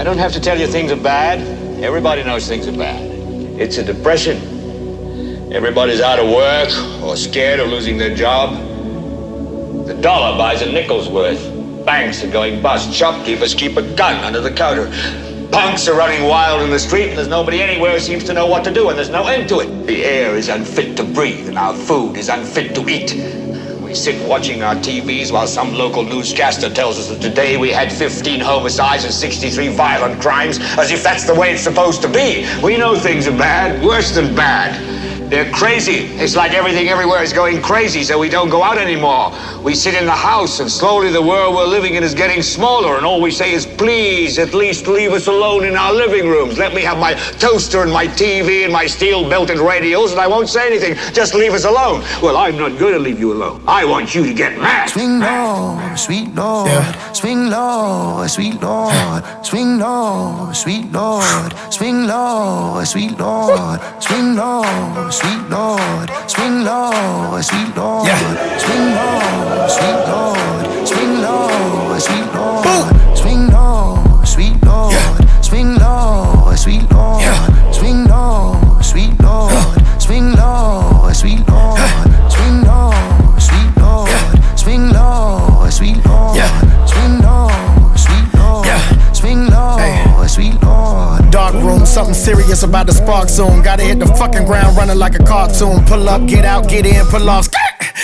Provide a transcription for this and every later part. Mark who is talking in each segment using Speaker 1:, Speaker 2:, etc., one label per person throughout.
Speaker 1: don't have to tell you things are bad. Everybody knows things are bad. It's a depression. Everybody's out of work or scared of losing their job. The dollar buys a nickel's worth. Banks are going bust. Shopkeepers keep a gun under the counter. Punks are running wild in the street, and there's nobody anywhere who seems to know what to do, and there's no end to it. The air is unfit to breathe, and our food is unfit to eat. We sit watching our TVs while some local newscaster tells us that today we had 15 homicides and 63 violent crimes, as if that's the way it's supposed to be. We know things are bad, worse than bad. They're crazy. It's like everything everywhere is going crazy, so we don't go out anymore. We sit in the house, and slowly the world we're living in is getting smaller, and all we say is, please, at least leave us alone in our living rooms. Let me have my toaster and my TV and my steel-belted radios, and I won't say anything. Just leave us alone. Well, I'm not going to leave you alone. I want you to get mad.
Speaker 2: Swing low, sweet Lord. Yeah. Swing low, sweet Lord. Swing low, sweet Lord. Swing low, sweet Lord. Swing low, sweet Lord. Swing low, sweet Lord. Yeah. Swing low, sweet Lord. Swing low, sweet Lord. Swing low, sweet Lord. Yeah. Swing low, sweet Lord. Yeah. Swing low, sweet Lord. Swing low, sweet Lord. Swing low, sweet Lord. Swing low, sweet Lord. Swing low, sweet Lord. Swing low, sweet Lord.
Speaker 3: Dark room, something serious about the spark zone. Gotta hit the fucking ground running like a cartoon. Pull up, get out, get in, pull off.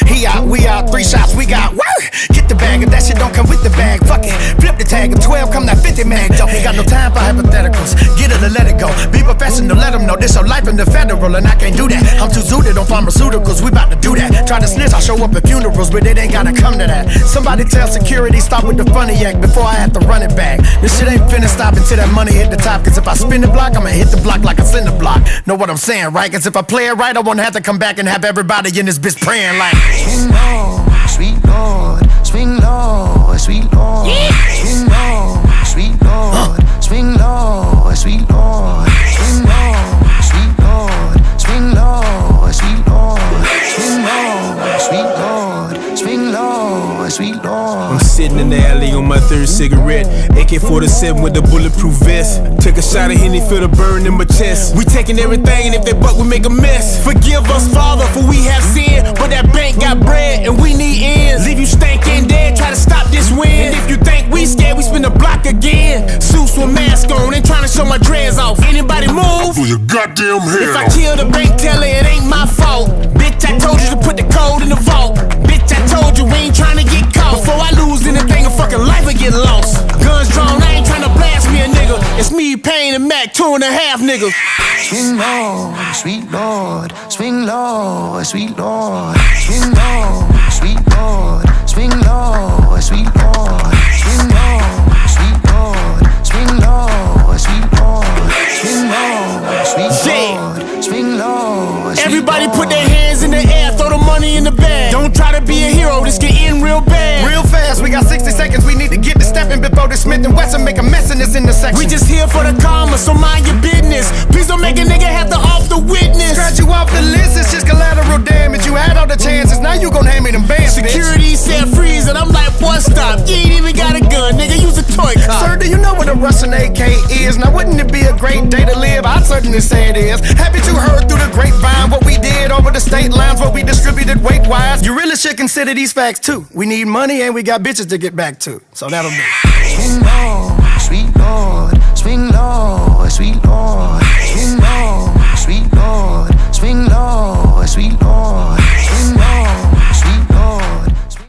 Speaker 3: He out, we out, 3 shots, we got work. Get the bag, if that shit don't come with the bag, fuck it. Flip the tag, of 12, come that 50 mag. Don't ain't got no time for hypotheticals. Get it or let it go. Be professional, let them know this your life in the federal, and I can't do that. I'm too zooted on pharmaceuticals, we bout to do that. Try to snitch, I show up at funerals, but it ain't gotta come to that. Somebody tell security, stop with the funny act before I have to run it back. This shit ain't finna stop until that money hit the top. Cause if I spin the block, I'ma hit the block like a cinder block. Know what I'm saying, right? Cause if I play it right, I won't have to come back and have everybody in this bitch praying like
Speaker 2: swing low, sweet Lord. Swing low, sweet Lord. Swing low, sweet Lord. Swing low, sweet Lord. Swing low, sweet Lord. Swing low, sweet Lord. Swing low, sweet Lord. Swing low, sweet Lord.
Speaker 4: I'm sitting in the alley on my 3rd cigarette. AK-47 with a bulletproof vest. Took a shot of Henny, feel the burn in my chest. We taking everything, and if they buck, we make a mess. Forgive us, Father, for we have sinned. But that bank got bread, and we need ends. Leave you stankin' dead, try to stop this win. And if you think we scared, we spin the block again. Suits with mask on, ain't trying to show my dreads off. Anybody move?
Speaker 5: For your goddamn hair.
Speaker 4: If I kill the bank teller, it ain't my fault. Bitch, I told you to put the code in the vault. Bitch, I told you we ain't trying to get caught. Before I lose anything, a fucking life will get lost. Guns drawn, I ain't trying to blast me a nigga. It's me, Payne, and Mac, 2.5 niggas.
Speaker 2: Swing low, sweet Lord. Swing low, sweet Lord. Swing low, sweet Lord. Swing low, sweet Lord. Swing low, sweet Lord. Swing low, sweet Lord. Swing low, sweet Lord. Swing low, sweet
Speaker 4: Everybody
Speaker 2: Lord.
Speaker 4: put their hands in the air, throw the money in the bag. Don't try to be a hero, this get in real bad.
Speaker 3: real fast. We got 60 seconds, we need to get to stepping before the Smith & Wesson make a mess in this intersection.
Speaker 4: We just here for the karma, so mind your business. Please don't make a nigga have to off the witness.
Speaker 3: Scratch you off the list, it's just collateral damage. You had all the chances, now you gon' hand me them bands.
Speaker 4: Security said freeze, and I'm like, boy, stop. You ain't even got a gun, nigga, use a toy car.
Speaker 3: Sir, do you know what a Russian AK is? Now wouldn't it be a great day to live? I'd certainly say it is. Haven't you heard through the grapevine what we did over the state lines, what we distributed weight-wise? You really should consider these facts too. We need money and we got bitches to get back to, so that'll do.